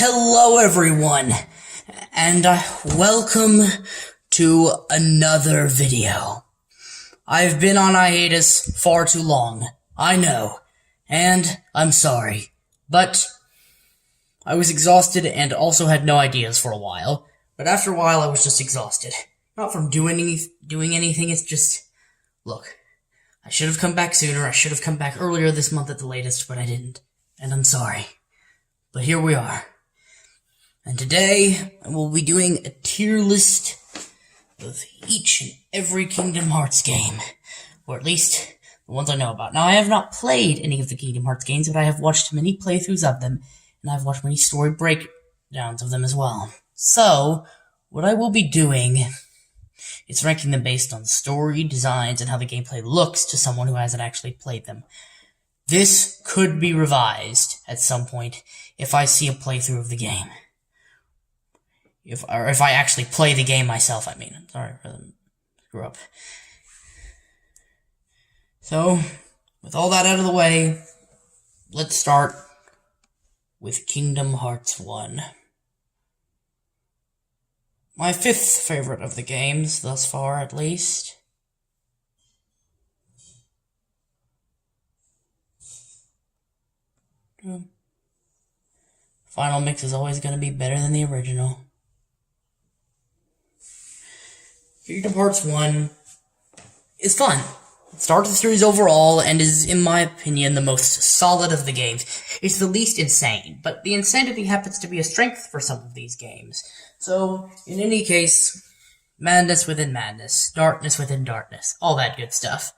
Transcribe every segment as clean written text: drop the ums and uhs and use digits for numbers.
Hello everyone, and welcome to another video. I've been on hiatus far too long, I know, and I'm sorry, but I was exhausted and also had no ideas for a while, but after a while I was just exhausted. Not from doing anything, it's just, look, I should have come back sooner, I should have come back earlier this month at the latest, but I didn't, and I'm sorry. But here we are. And today, I will be doing a tier list of each and every Kingdom Hearts game. Or at least, the ones I know about. Now, I have not played any of the Kingdom Hearts games, but I have watched many playthroughs of them, and I've watched many story breakdowns of them as well. So, what I will be doing is ranking them based on story, designs, and how the gameplay looks to someone who hasn't actually played them. This could be revised at some point if I see a playthrough of the game. If I actually play the game myself, I mean. I'm sorry for the screw up. So, with all that out of the way, let's start with Kingdom Hearts 1. My fifth favorite of the games, thus far at least. Final mix is always going to be better than the original. Kingdom Hearts 1 is fun. It starts the series overall and is, in my opinion, the most solid of the games. It's the least insane, but the insanity happens to be a strength for some of these games. So, in any case, madness within madness, darkness within darkness, all that good stuff.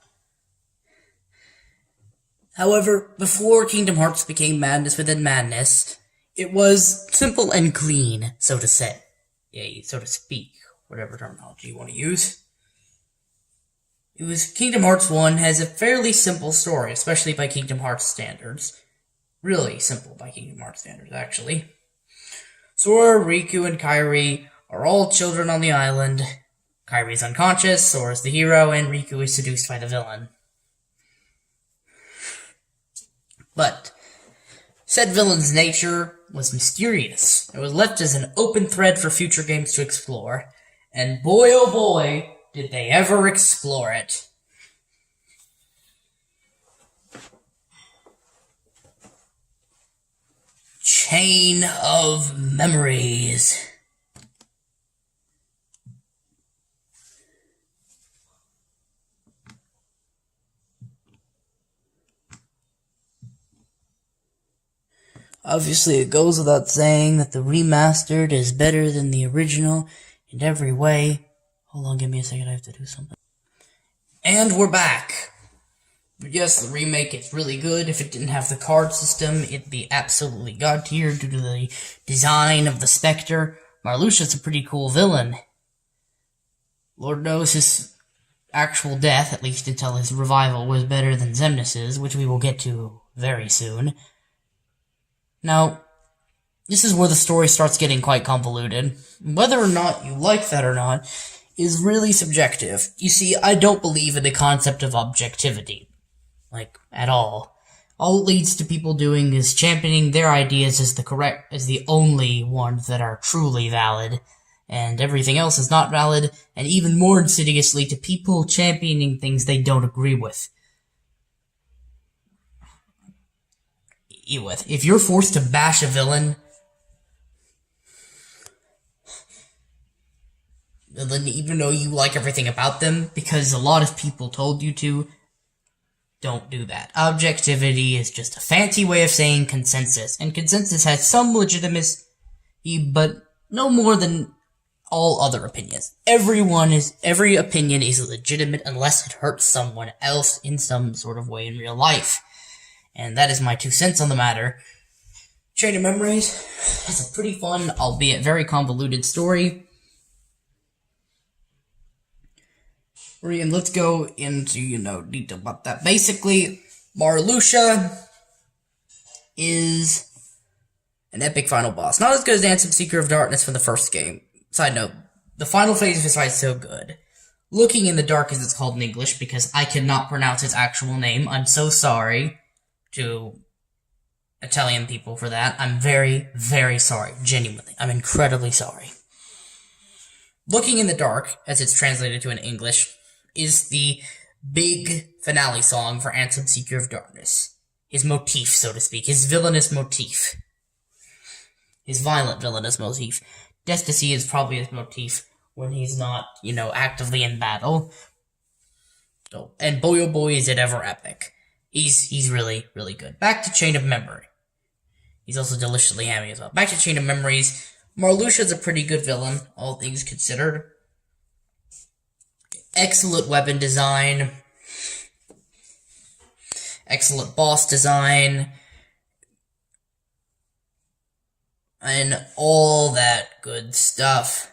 However, before Kingdom Hearts became madness within madness, it was simple and clean, so to say. So to speak. Whatever terminology you want to use. Kingdom Hearts 1 has a fairly simple story, especially by Kingdom Hearts standards. Really simple by Kingdom Hearts standards, actually. Sora, Riku, and Kairi are all children on the island. Kairi's unconscious, Sora's the hero, and Riku is seduced by the villain. But said villain's nature was mysterious. It was left as an open thread for future games to explore. And boy oh boy, did they ever explore it. Chain of Memories. Obviously, it goes without saying that the remastered is better than the original in every way. Hold on, give me a second, I have to do something. And we're back! But yes, the remake is really good. If it didn't have the card system, it'd be absolutely god tier due to the design of the Spectre. Marluxia's a pretty cool villain. Lord knows his actual death, at least until his revival, was better than Xemnas', which we will get to very soon. Now, this is where the story starts getting quite convoluted. Whether or not you like that or not is really subjective. You see, I don't believe in the concept of objectivity. Like, at all. All it leads to people doing is championing their ideas as the only ones that are truly valid, and everything else is not valid, and even more insidiously to people championing things they don't agree with. If you're forced to bash a villain, then even though you like everything about them, because a lot of people told you to, don't do that. Objectivity is just a fancy way of saying consensus, and consensus has some legitimacy, but no more than all other opinions. Every opinion is legitimate unless it hurts someone else in some sort of way in real life. And that is my 2 cents on the matter. Chain of Memories is a pretty fun, albeit very convoluted story. And let's go into, detail about that. Basically, Marluxia is an epic final boss. Not as good as Ansem Seeker of Darkness from the first game. Side note, the final phase of his fight is so good. Looking in the Dark, as it's called in English, because I cannot pronounce his actual name. I'm so sorry to Italian people for that. I'm very, very sorry. Genuinely. I'm incredibly sorry. Looking in the Dark, as it's translated to in English, is the big finale song for Ansem Seeker of Darkness. His motif, so to speak. His villainous motif. His violent villainous motif. Ecstasy is probably his motif when he's not, actively in battle. So, and boy oh boy is it ever epic. He's really, really good. Back to Chain of Memory. He's also deliciously hammy as well. Back to Chain of Memories. Marluxia's a pretty good villain, all things considered. Excellent weapon design. Excellent boss design. And all that good stuff.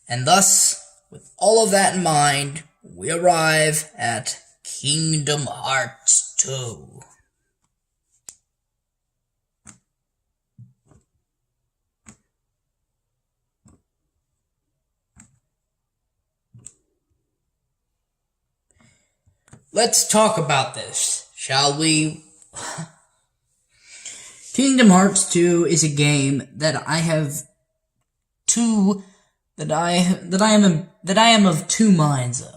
And thus, with all of that in mind, we arrive at Kingdom Hearts 2. Let's talk about this, shall we? Kingdom Hearts 2 is a game that I am of two minds of.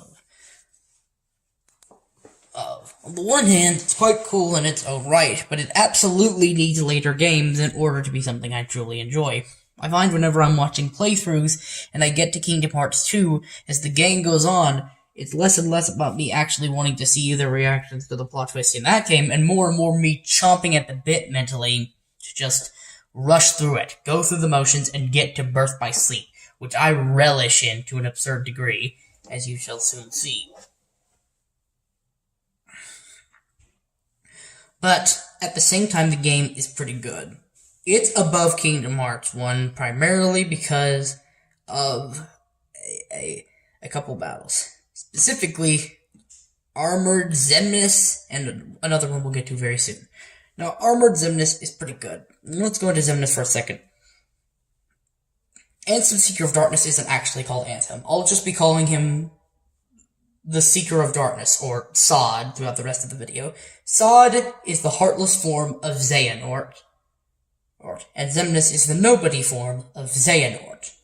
On the one hand, it's quite cool in its own right, but it absolutely needs later games in order to be something I truly enjoy. I find whenever I'm watching playthroughs and I get to Kingdom Hearts 2, as the game goes on, it's less and less about me actually wanting to see the reactions to the plot twist in that game, and more me chomping at the bit mentally to just rush through it, go through the motions, and get to Birth by Sleep, which I relish in to an absurd degree, as you shall soon see. But, at the same time, the game is pretty good. It's above Kingdom Hearts 1, primarily because of a couple battles. Specifically, Armored Xemnas, and another one we'll get to very soon. Now, Armored Xemnas is pretty good. Let's go into Xemnas for a second. Ansem Seeker of Darkness isn't actually called Ansem. I'll just be calling him the Seeker of Darkness, or Sod, throughout the rest of the video. Sod is the heartless form of Xehanort, and Xemnas is the nobody form of Xehanort.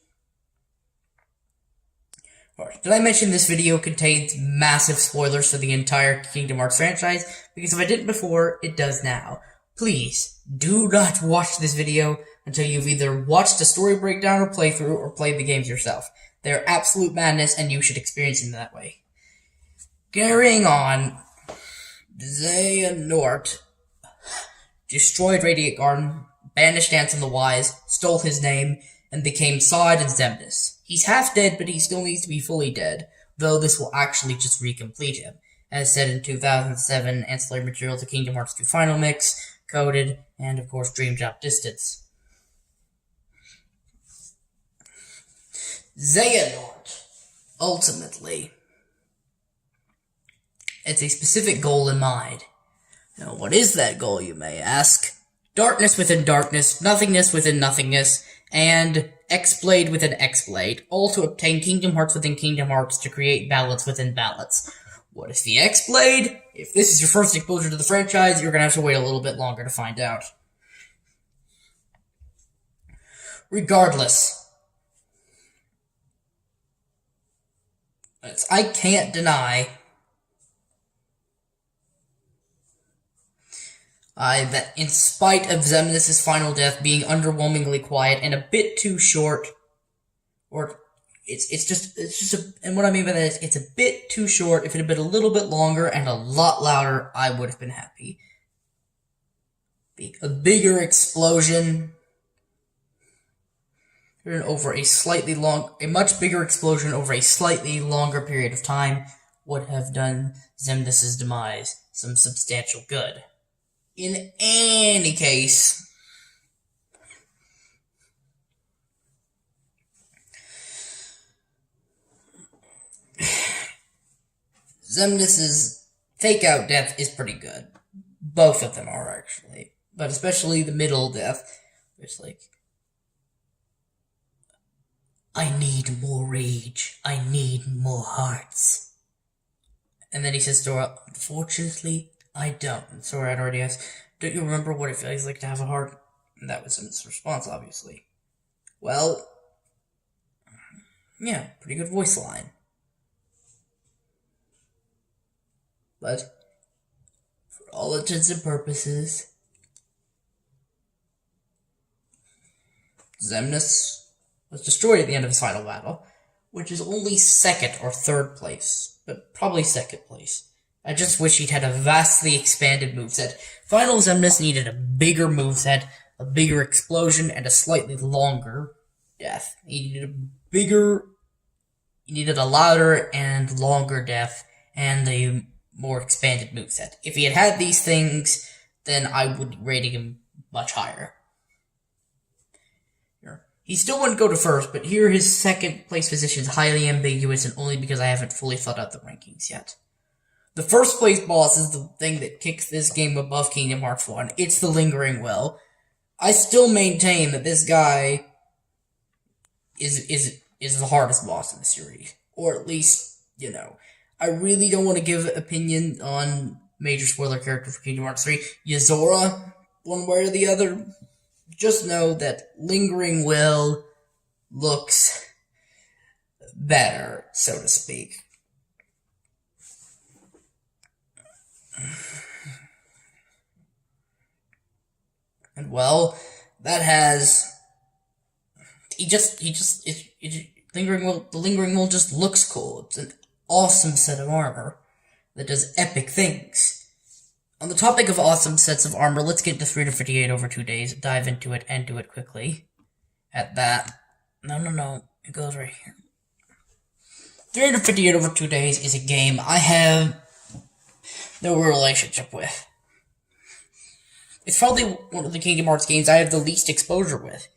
Did I mention this video contains massive spoilers for the entire Kingdom Hearts franchise? Because if I didn't before, it does now. Please, do not watch this video until you've either watched a story breakdown or playthrough, or played the games yourself. They're absolute madness, and you should experience them that way. Carrying on, Xehanort destroyed Radiant Garden, banished Ansem the Wise, stole his name, and became Sod and Xemnas. He's half dead, but he still needs to be fully dead, though this will actually just recomplete him. As said in 2007, ancillary material to Kingdom Hearts 2 Final Mix, Coded, and of course Dream Drop Distance. Xehanort, ultimately, it's a specific goal in mind. Now, what is that goal, you may ask? Darkness within darkness, nothingness within nothingness, and X-Blade within X-Blade, all to obtain Kingdom Hearts within Kingdom Hearts to create balance within balance. What is the X-Blade? If this is your first exposure to the franchise, you're gonna have to wait a little bit longer to find out. Regardless, I can't deny that in spite of Xemnas' final death being underwhelmingly quiet and a bit too short, or and what I mean by that is, it's a bit too short. If it had been a little bit longer and a lot louder, I would have been happy. A bigger explosion, a much bigger explosion over a slightly longer period of time would have done Xemnas' demise some substantial good. In any case, Xemnas' fake-out death is pretty good. Both of them are, actually. But especially the middle death. It's like, I need more rage. I need more hearts. And then he says to Sora, unfortunately, I don't. And Sora had already asked, Don't you remember what it feels like to have a heart? And that was his response, obviously. Well, yeah, pretty good voice line. But, for all intents and purposes, Xemnas was destroyed at the end of his final battle, which is only second or third place, but probably second place. I just wish he'd had a vastly expanded moveset. Final Xemnas needed a bigger moveset, a bigger explosion, and a slightly longer death. He needed a louder and longer death, and a more expanded moveset. If he had had these things, then I would be rating him much higher. He still wouldn't go to first, but here his second place position is highly ambiguous, and only because I haven't fully thought out the rankings yet. The first place boss is the thing that kicks this game above Kingdom Hearts 1. It's the Lingering Will. I still maintain that this guy is the hardest boss in the series. Or at least, I really don't want to give opinion on major spoiler character for Kingdom Hearts 3. Yozora, one way or the other. Just know that Lingering Will looks better, so to speak. And well, that has... the Lingering Will just looks cool. It's an awesome set of armor that does epic things. On the topic of awesome sets of armor, let's get to 358 over 2 days, dive into it, and do it quickly. At that... No, it goes right here. 358 over 2 days is a game I have no relationship with. It's probably one of the Kingdom Hearts games I have the least exposure with.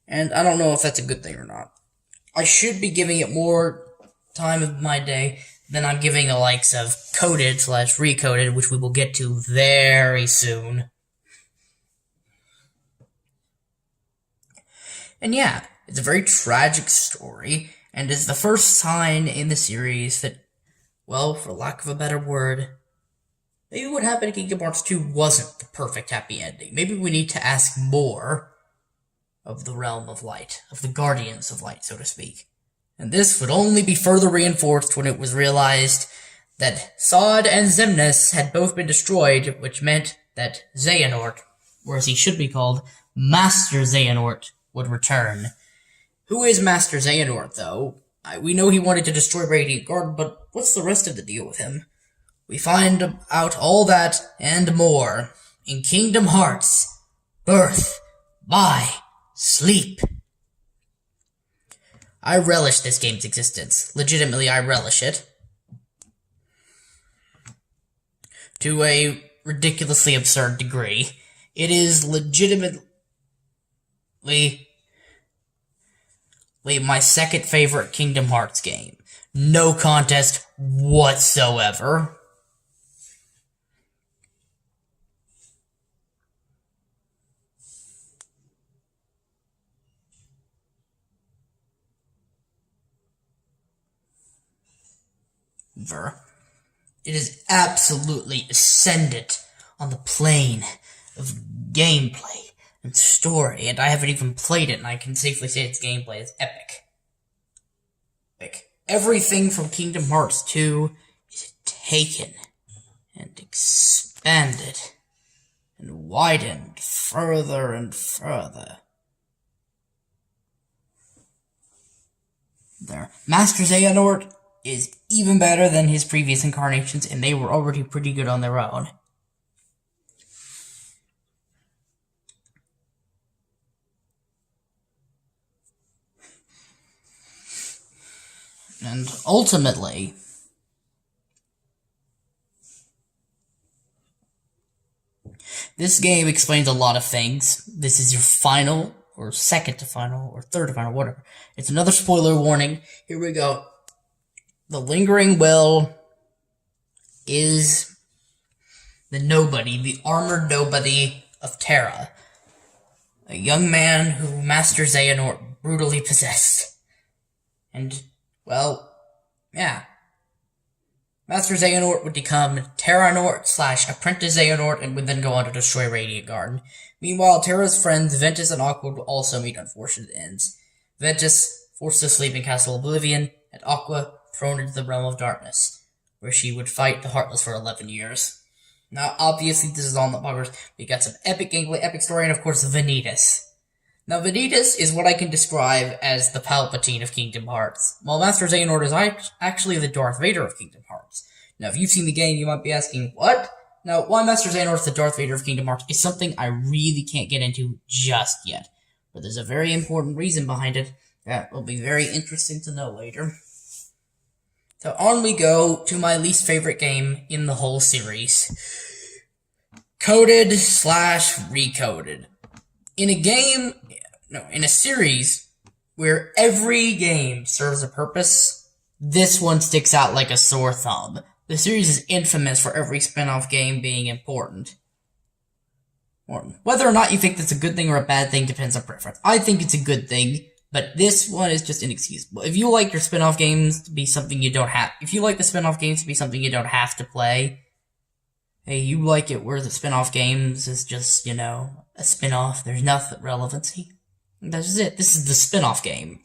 And I don't know if that's a good thing or not. I should be giving it more time of my day than I'm giving the likes of Coded/Recoded, which we will get to very soon. And yeah, it's a very tragic story, and is the first sign in the series that, well, for lack of a better word, maybe what happened in Kingdom Hearts 2 wasn't the perfect happy ending. Maybe we need to ask more of the Realm of Light, of the Guardians of Light, so to speak. And this would only be further reinforced when it was realized that Sod and Xemnas had both been destroyed, which meant that Xehanort, or as he should be called, Master Xehanort, would return. Who is Master Xehanort, though? We know he wanted to destroy Radiant Garden, but what's the rest of the deal with him? We find out all that and more in Kingdom Hearts Birth by Sleep. I relish this game's existence. Legitimately, I relish it. To a ridiculously absurd degree. It is legitimately my second favorite Kingdom Hearts game. No contest whatsoever. It is absolutely ascendant on the plane of gameplay and story, and I haven't even played it, and I can safely say its gameplay is epic. Everything from Kingdom Hearts 2 is taken and expanded and widened further and further. Master Xehanort is even better than his previous incarnations, and they were already pretty good on their own. And ultimately, this game explains a lot of things. This is your final, or second to final, or third to final, whatever. It's another spoiler warning. Here we go. The Lingering Will is the nobody, the armored nobody of Terra. A young man who Master Xehanort brutally possessed. And, well, yeah. Master Xehanort would become Terranort / Apprentice Xehanort and would then go on to destroy Radiant Garden. Meanwhile, Terra's friends Ventus and Aqua would also meet unfortunate ends. Ventus forced to sleep in Castle Oblivion, and Aqua thrown into the Realm of Darkness, where she would fight the Heartless for 11 years. Now, obviously, this is all in the progress. We got some epic gameplay, epic story, and of course, Vanitas. Now, Vanitas is what I can describe as the Palpatine of Kingdom Hearts, while Master Xehanort is actually the Darth Vader of Kingdom Hearts. Now, if you've seen the game, you might be asking, what? Now, why Master Xehanort is the Darth Vader of Kingdom Hearts is something I really can't get into just yet. But there's a very important reason behind it that will be very interesting to know later. So on we go to my least favorite game in the whole series. Coded / Recoded. In a series where every game serves a purpose, this one sticks out like a sore thumb. The series is infamous for every spin-off game being important. Whether or not you think that's a good thing or a bad thing depends on preference. I think it's a good thing, but this one is just inexcusable. If you like your spin-off games to be something you don't have, if you like the spin-off games to be something you don't have to play, hey, you like it where the spin-off games is just, a spin-off, there's nothing relevancy. That's just it. This is the spin-off game.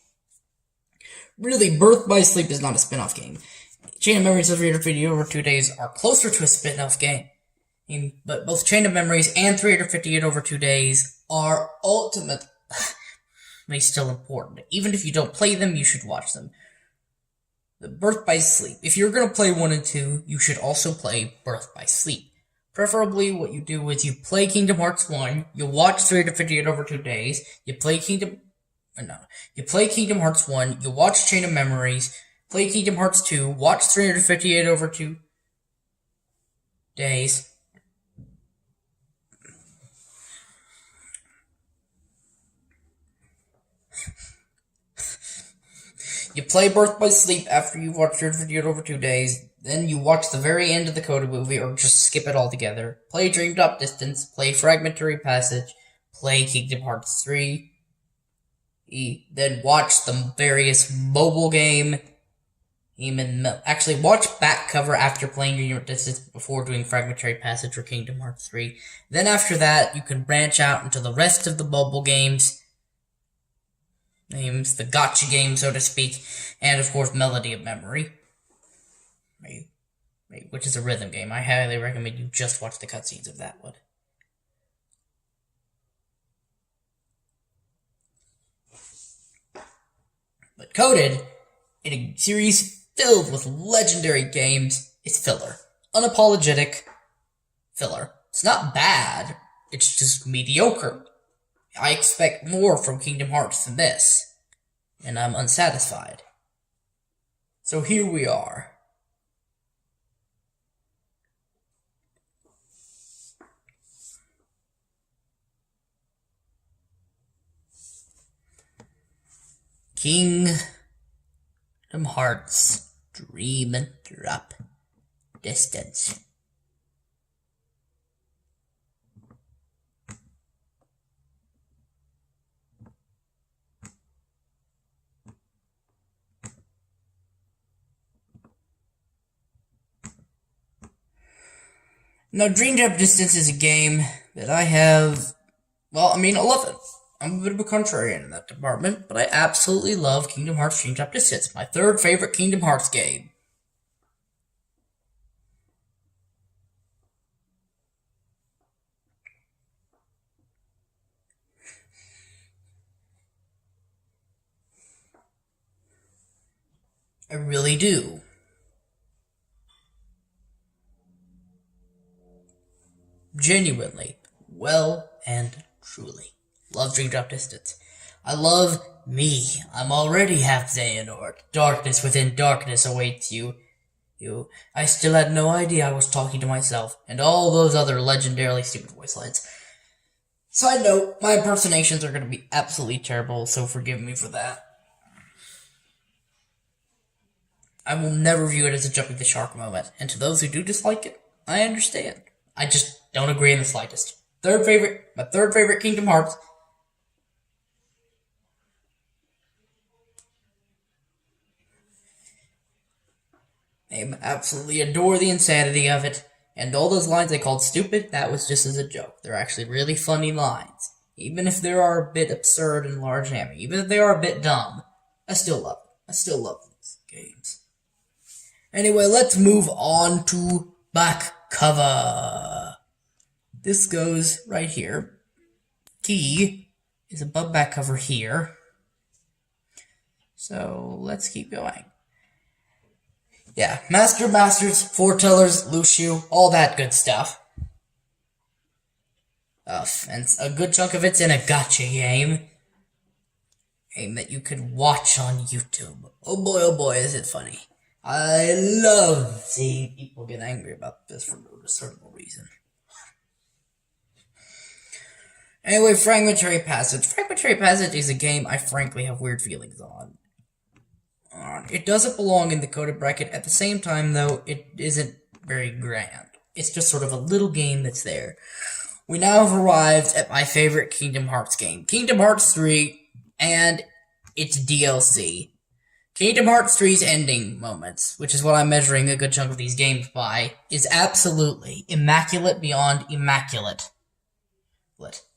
Really, Birth by Sleep is not a spin-off game. Chain of Memories and 350 over 2 days are closer to a spin-off game. But both Chain of Memories and 358 over 2 days are ultimately still important. Even if you don't play them, you should watch them. The Birth by Sleep. If you're going to play 1 and 2, you should also play Birth by Sleep. Preferably, what you do is you play Kingdom Hearts 1, you watch 358 over 2 days, you play Kingdom Hearts 1, you watch Chain of Memories, play Kingdom Hearts 2, watch 358 over 2 days. You play Birth by Sleep after you've watched your video over 2 days, then you watch the very end of the Coda movie, or just skip it altogether. Play Dream Drop Distance, play Fragmentary Passage, play Kingdom Hearts 3, then watch the various mobile game, actually watch back cover after playing Dream Drop Distance before doing Fragmentary Passage or Kingdom Hearts 3. Then after that, you can branch out into the rest of the mobile games, the gotcha game, so to speak, and of course Melody of Memory, which is a rhythm game. I highly recommend you just watch the cutscenes of that one. But Coded, in a series filled with legendary games, is filler. Unapologetic filler. It's not bad, it's just mediocre. I expect more from Kingdom Hearts than this, and I'm unsatisfied. So here we are. Kingdom Hearts Dream Drop Distance. Now, Dream Drop Distance is a game that I have, I love it. I'm a bit of a contrarian in that department, but I absolutely love Kingdom Hearts Dream Drop Distance, my third favorite Kingdom Hearts game. I really do. Genuinely, well and truly. Love Dream Drop Distance. I love me. I'm already half Xehanort. Darkness within darkness awaits you. I still had no idea I was talking to myself, and all those other legendarily stupid voice lines. Side note, my impersonations are going to be absolutely terrible, so forgive me for that. I will never view it as a jumping the shark moment, and to those who do dislike it, I understand. I just don't agree in the slightest. My third favorite Kingdom Hearts. I absolutely adore the insanity of it. And all those lines I called stupid, that was just as a joke. They're actually really funny lines. Even if they are a bit absurd and large hammy, even if they are a bit dumb, I still love it. I still love these games. Anyway, let's move on to back cover. This goes right here. Key is above back cover here. So let's keep going. Yeah, Masters, Foretellers, Lucio, all that good stuff. And a good chunk of it's in a gacha game. Game that you could watch on YouTube. Oh boy, is it funny. I love seeing people get angry about this for no discernible reason. Anyway, Fragmentary Passage. Fragmentary Passage is a game I frankly have weird feelings on. It doesn't belong in the coded bracket. At the same time, though, it isn't very grand. It's just sort of a little game that's there. We now have arrived at my favorite Kingdom Hearts game. Kingdom Hearts 3 and its DLC. Kingdom Hearts 3's ending moments, which is what I'm measuring a good chunk of these games by, is absolutely immaculate beyond immaculate.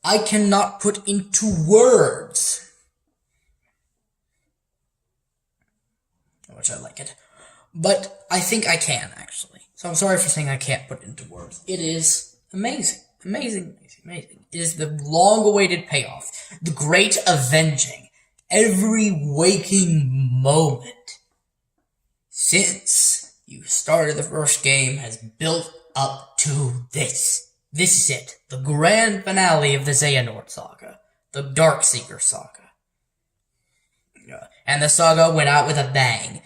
I cannot put into words how much I like it. But I think I can, actually. So I'm sorry for saying I can't put it into words. It is amazing. Amazing. It is the long-awaited payoff. The great avenging. Every waking moment since you started the first game has built up to this. This is it. The grand finale of the Xehanort saga. The Darkseeker saga. And the saga went out with a bang.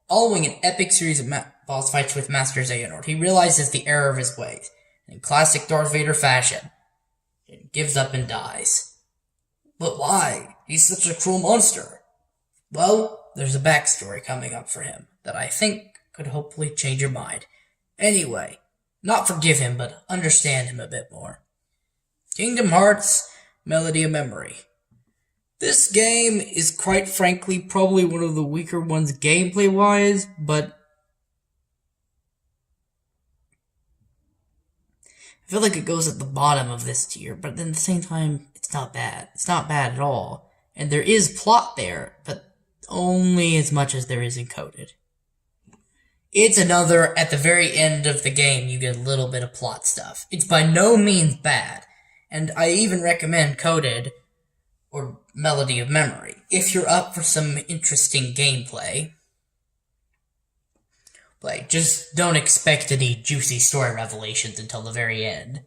Following an epic series of boss fights with Master Xehanort, he realizes the error of his ways. In classic Darth Vader fashion, he gives up and dies. But why? He's such a cruel monster. Well, there's a backstory coming up for him that I think could hopefully change your mind. Anyway, not forgive him, but understand him a bit more. Kingdom Hearts, Melody of Memory. This game is quite frankly probably one of the weaker ones gameplay-wise, but I feel like it goes at the bottom of this tier, but then at the same time, it's not bad. It's not bad at all. And there is plot there, but only as much as there is encoded. It's another, at the very end of the game, you get a little bit of plot stuff. It's by no means bad, and I even recommend Coded or Melody of Memory if you're up for some interesting gameplay. Like, just don't expect any juicy story revelations until the very end.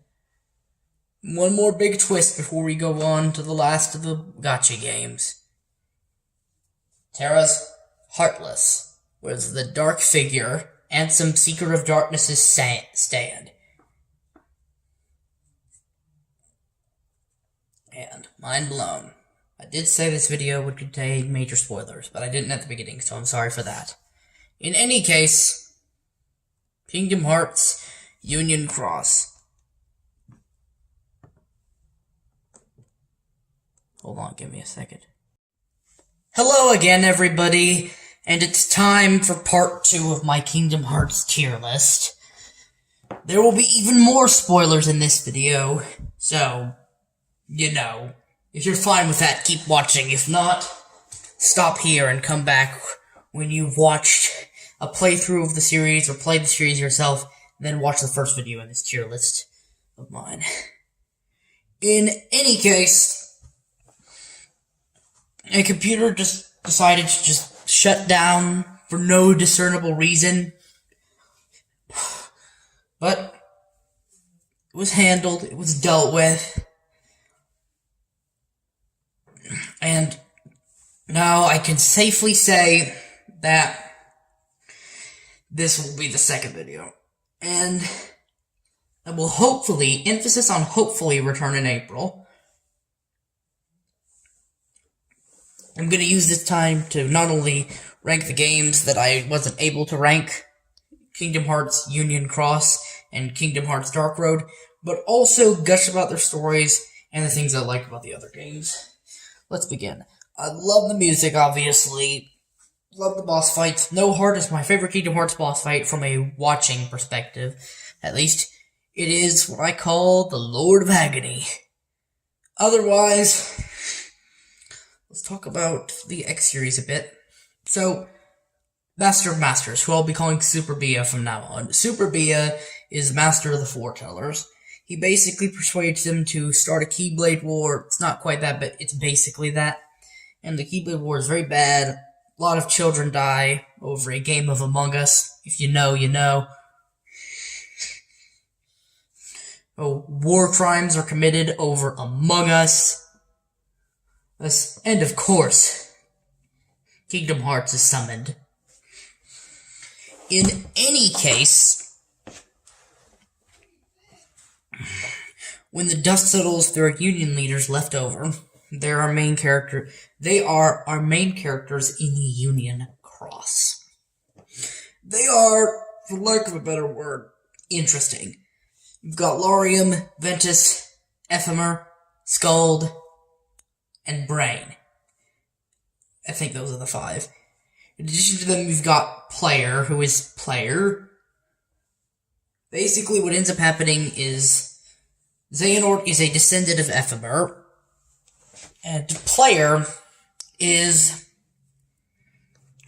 One more big twist before we go on to the last of the gacha games. Terra's Heartless was the dark figure and some Seeker of Darkness's stand. And mind blown. I did say this video would contain major spoilers, but I didn't at the beginning, so I'm sorry for that. In any case, Kingdom Hearts Union Cross. Hold on, give me a second. Hello again, everybody, and it's time for part 2 of my Kingdom Hearts tier list. There will be even more spoilers in this video, so, you know, if you're fine with that, keep watching. If not, stop here and come back when you've watched a playthrough of the series or played the series yourself, and then watch the first video in this tier list of mine. In any case, a computer just decided to just shut down for no discernible reason. But it was handled, it was dealt with. And now I can safely say that this will be the second video. And I will hopefully, emphasis on hopefully, return in April. I'm going to use this time to not only rank the games that I wasn't able to rank, Kingdom Hearts Union Cross and Kingdom Hearts Dark Road, but also gush about their stories and the things I like about the other games. Let's begin. I love the music, obviously. Love the boss fights. No Heart is my favorite Kingdom Hearts boss fight from a watching perspective. At least, it is what I call the Lord of Agony. Otherwise, let's talk about the X series a bit. So, Master of Masters, who I'll be calling Super Bia from now on. Super Bia is Master of the Foretellers. He basically persuades them to start a Keyblade War. It's not quite that, but it's basically that. And the Keyblade War is very bad. A lot of children die over a game of Among Us. If you know, you know. Oh, war crimes are committed over Among Us. And of course, Kingdom Hearts is summoned. In any case, when the dust settles, there are Union leaders left over. They are our main characters in the Union Cross. They are, for lack of a better word, interesting. You've got Laurium, Ventus, Ephemer, Skuld, and Brain. I think those are the 5. In addition to them, you've got Player, who is Player. Basically, what ends up happening is Xehanort is a descendant of Ephemer, and Player is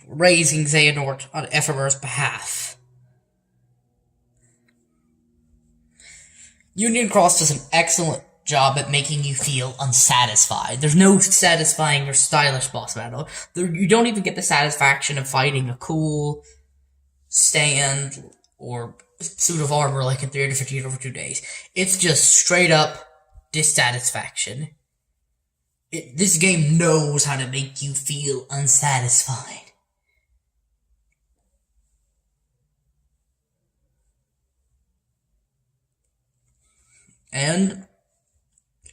raising Xehanort on Ephemer's behalf. Union Cross does an excellent job at making you feel unsatisfied. There's no satisfying or stylish boss battle. You don't even get the satisfaction of fighting a cool stand or suit of armor like in 315 over 2 days. It's just straight up dissatisfaction. This game knows how to make you feel unsatisfied. And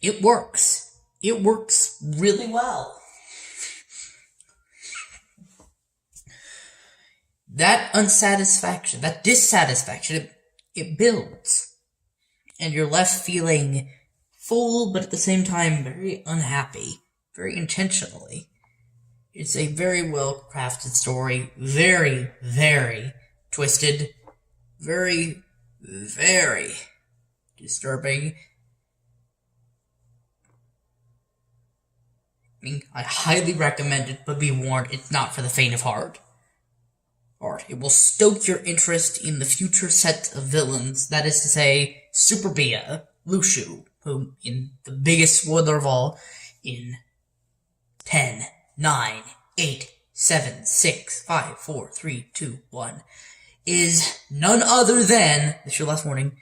it works. It works really well. That unsatisfaction, that dissatisfaction, it builds. And you're left feeling full, but at the same time very unhappy. Very intentionally. It's a very well crafted story. Very, very twisted. Very, very disturbing. I highly recommend it, but be warned, it's not for the faint of heart. It will stoke your interest in the future set of villains, that is to say, Super Bia, Luxu, who, in the biggest spoiler of all, in 10, 9, 8, 7, 6, 5, 4, 3, 2, 1, is none other than, this is your last warning,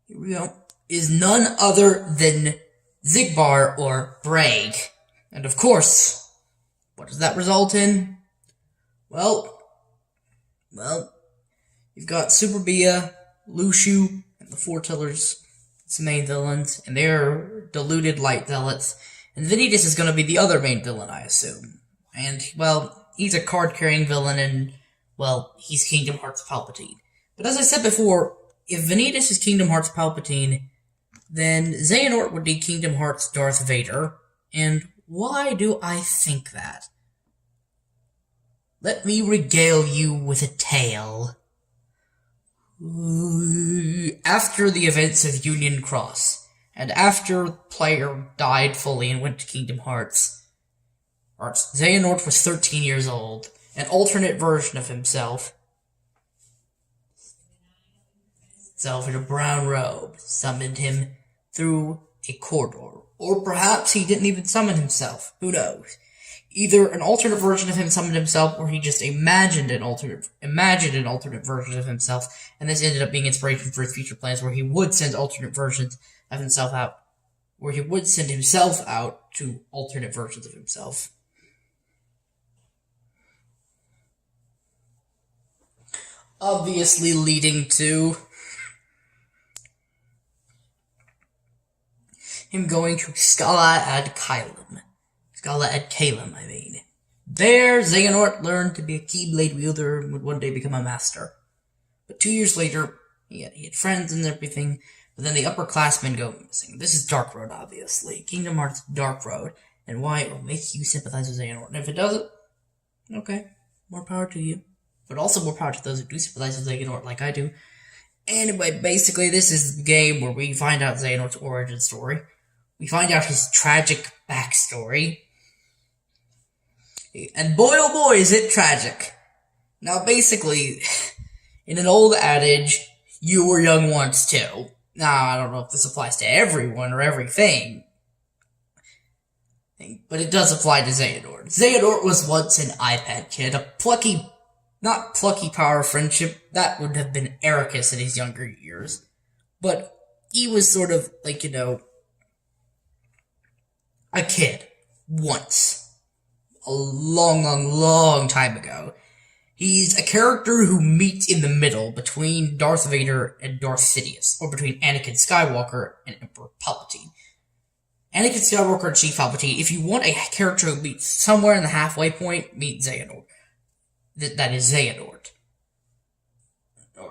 here we go, is none other than Xigbar or Braig. And of course, what does that result in? Well, you've got Super Bia, Luxu, and the Foretellers, its main villains, and they're deluded light zealots. And Vanitas is going to be the other main villain, I assume. And, well, he's a card-carrying villain, and, well, he's Kingdom Hearts Palpatine. But as I said before, if Vanitas is Kingdom Hearts Palpatine, then Xehanort would be Kingdom Hearts Darth Vader. And why do I think that? Let me regale you with a tale. After the events of Union Cross, and after Player died fully and went to Kingdom Hearts, Xehanort was 13 years old. An alternate version of himself in a brown robe summoned him through a corridor. Or perhaps he didn't even summon himself. Who knows? Either an alternate version of him summoned himself, or he just imagined an alternate version of himself, and this ended up being inspiration for his future plans, where he would send alternate versions of himself out, where he would send himself out to alternate versions of himself. Obviously leading to him going to Scala ad Caelum. There, Xehanort learned to be a Keyblade wielder and would one day become a master. But 2 years later, he had friends and everything, but then the upperclassmen go missing. This is Dark Road, obviously. Kingdom Hearts Dark Road. And why? It will make you sympathize with Xehanort. And if it doesn't, okay. more power to you. But also more power to those who do sympathize with Xehanort like I do. Anyway, basically, this is the game where we find out Xehanort's origin story. We find out his tragic backstory. And boy oh boy is it tragic. Now basically, in an old adage, you were young once too. Now, I don't know if this applies to everyone or everything, but it does apply to Xehanort. Xehanort was once an iPad kid, a plucky, not plucky power of friendship, that would have been Ericus in his younger years. But he was sort of like, a kid. Once. A long time ago. He's a character who meets in the middle between Darth Vader and Darth Sidious, or between Anakin Skywalker and Emperor Palpatine. Anakin Skywalker and Chief Palpatine, if you want a character who meets somewhere in the halfway point, meet Xehanort. That is Xehanort.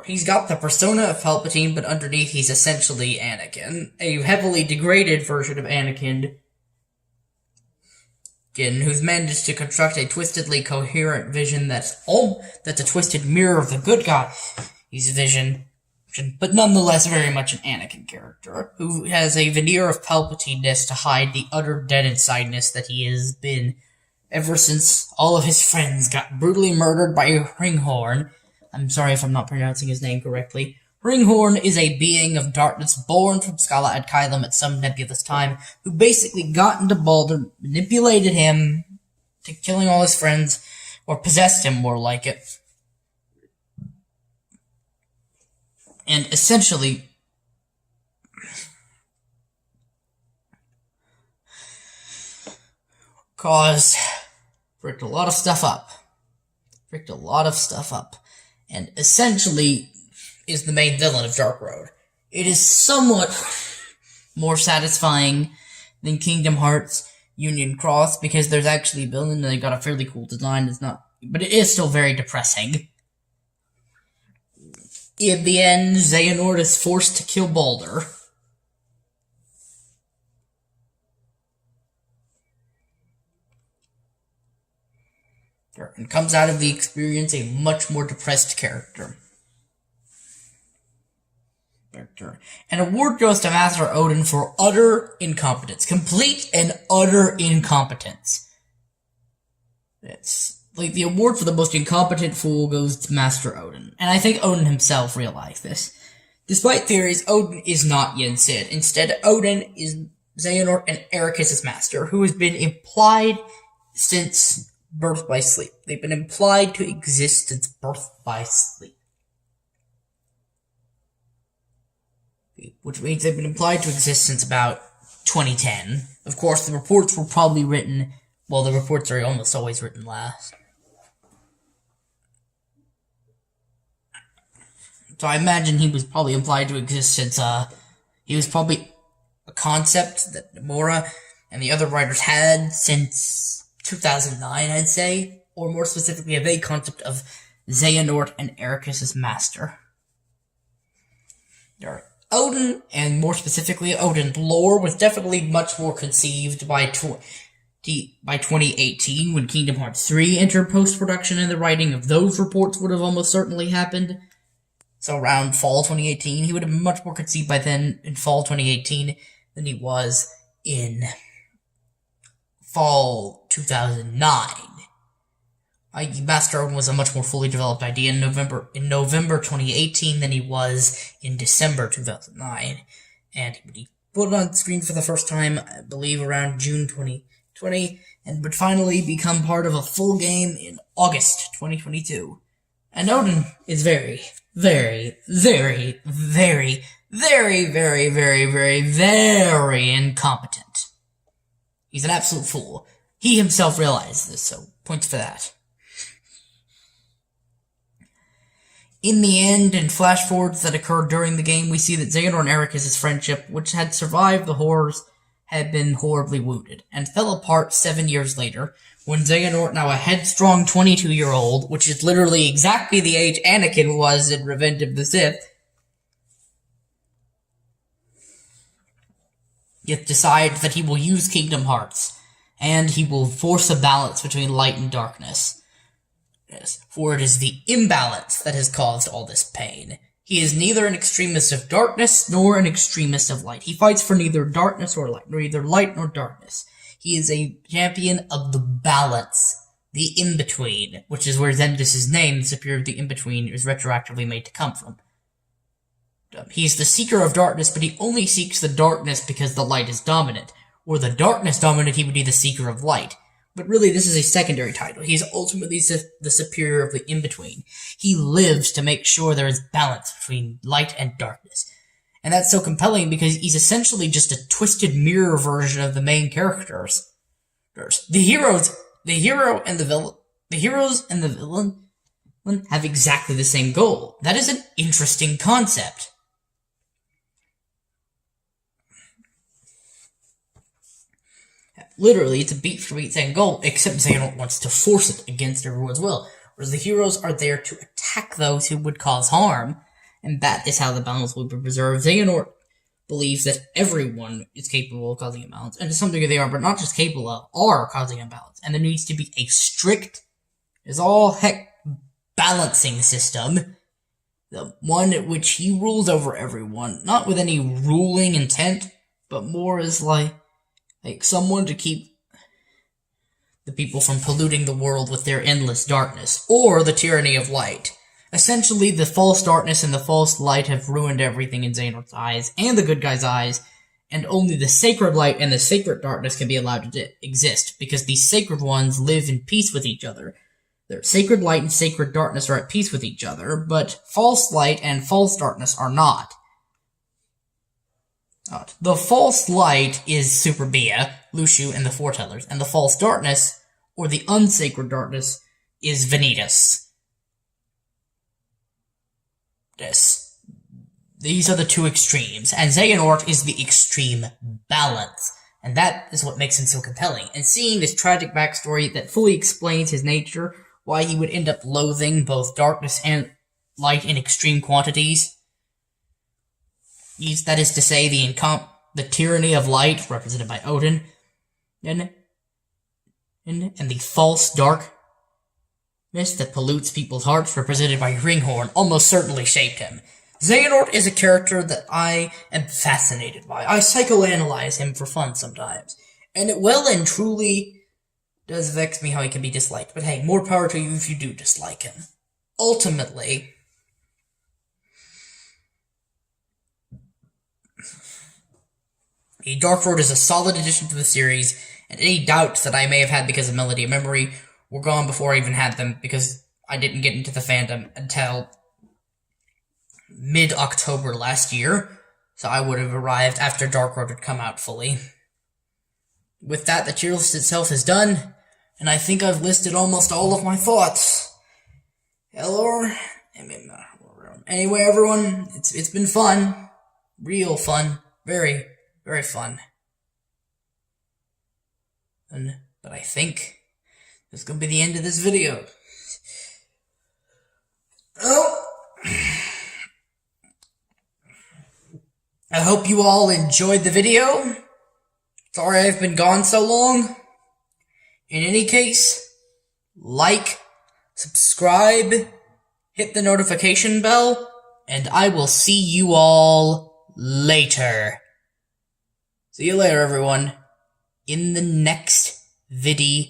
He's got the persona of Palpatine, but underneath he's essentially Anakin. A heavily degraded version of Anakin, who's managed to construct a twistedly coherent vision that's a twisted mirror of the good guy's vision, but nonetheless very much an Anakin character, who has a veneer of Palpatine-ness to hide the utter dead insideness that he has been ever since all of his friends got brutally murdered by Ringhorn. I'm sorry if I'm not pronouncing his name correctly. Ringhorn is a being of darkness born from Scala ad Caelum at some nebulous time, who basically got into Baldur, manipulated him to killing all his friends, or possessed him more like it. And essentially fricked a lot of stuff up. And essentially is the main villain of Dark Road. It is somewhat more satisfying than Kingdom Hearts Union Cross, because there's actually a villain and they got a fairly cool design. But it is still very depressing. In the end, Xehanort is forced to kill Baldur. And comes out of the experience a much more depressed character. An award goes to Master Odin for utter incompetence. Complete and utter incompetence. It's like the award for the most incompetent fool goes to Master Odin. And I think Odin himself realized this. Despite theories, Odin is not Yen Sid. Instead, Odin is Xehanort and Ericus' master, who has been implied since birth by sleep. They've been implied to exist since birth by sleep. Which means they've been implied to exist since about 2010. Of course, the reports were probably written, well, the reports are almost always written last. So I imagine he was probably implied to exist since, he was probably a concept that Nomura and the other writers had since 2009, I'd say. Or more specifically, a vague concept of Xehanort and Ericus' master. Odin, and more specifically Odin's lore, was definitely much more conceived by 2018, when Kingdom Hearts 3 entered post-production, and the writing of those reports would have almost certainly happened. So around fall 2018, he would have been much more conceived by then, in fall 2018, than he was in fall 2009. Master Odin was a much more fully developed idea in November 2018 than he was in December 2009. And he put it on screen for the first time, I believe, around June 2020, and would finally become part of a full game in August 2022. And Odin is very, very, very, very, very, very, very, very, very incompetent. He's an absolute fool. He himself realized this, so points for that. In the end, in flash forwards that occurred during the game, we see that Xehanort and Ericus' friendship, which had survived the horrors, had been horribly wounded, and fell apart 7 years later, when Xehanort, now a headstrong 22-year-old, which is literally exactly the age Anakin was in Revenge of the Sith, yet decides that he will use Kingdom Hearts, and he will force a balance between light and darkness. Yes, for it is the imbalance that has caused all this pain. He is neither an extremist of darkness nor an extremist of light. He fights for neither darkness or light, nor either light nor darkness. He is a champion of the balance, the in-between, which is where Xendis' name, the Superior of the In-Between, is retroactively made to come from. He is the seeker of darkness, but he only seeks the darkness because the light is dominant. Were the darkness dominant, he would be the seeker of light. But really, this is a secondary title. He is ultimately the superior of the in-between. He lives to make sure there is balance between light and darkness. And that's so compelling because he's essentially just a twisted mirror version of the main characters. The heroes and the villain have exactly the same goal. That is an interesting concept. Literally, it's a beat-for-beat same goal, except Xehanort wants to force it against everyone's will, whereas the heroes are there to attack those who would cause harm, and that is how the balance will be preserved. Xehanort believes that everyone is capable of causing imbalance, and to some degree they are, but not just capable of, are causing imbalance, and there needs to be a strict, as all heck, balancing system, the one at which he rules over everyone, not with any ruling intent, but more as like someone to keep the people from polluting the world with their endless darkness, or the tyranny of light. Essentially, the false darkness and the false light have ruined everything in Xehanort's eyes, and the good guy's eyes, and only the sacred light and the sacred darkness can be allowed to exist, because the sacred ones live in peace with each other. Their sacred light and sacred darkness are at peace with each other, but false light and false darkness are not. The false light is Super Bia, Luxu, and the Foretellers, and the false darkness, or the unsacred darkness, is Vanitas. Yes. These are the two extremes, and Xehanort is the extreme balance, and that is what makes him so compelling. And seeing this tragic backstory that fully explains his nature, why he would end up loathing both darkness and light in extreme quantities, that is to say, the tyranny of light, represented by Odin, and the false darkness that pollutes people's hearts, represented by Ringhorn, almost certainly shaped him. Xehanort is a character that I am fascinated by. I psychoanalyze him for fun sometimes, and it well and truly does vex me how he can be disliked. But hey, more power to you if you do dislike him. Ultimately, Dark Road is a solid addition to the series, and any doubts that I may have had because of Melody of Memory were gone before I even had them, because I didn't get into the fandom until mid-October last year, so I would have arrived after Dark Road had come out fully. With that, the tier list itself is done, and I think I've listed almost all of my thoughts. Anyway, everyone, it's been fun. Real fun. Very, very fun. But I think this is going to be the end of this video. Oh. I hope you all enjoyed the video. Sorry I've been gone so long. In any case, like, subscribe, hit the notification bell, and I will see you all later. See you later, everyone, in the next video.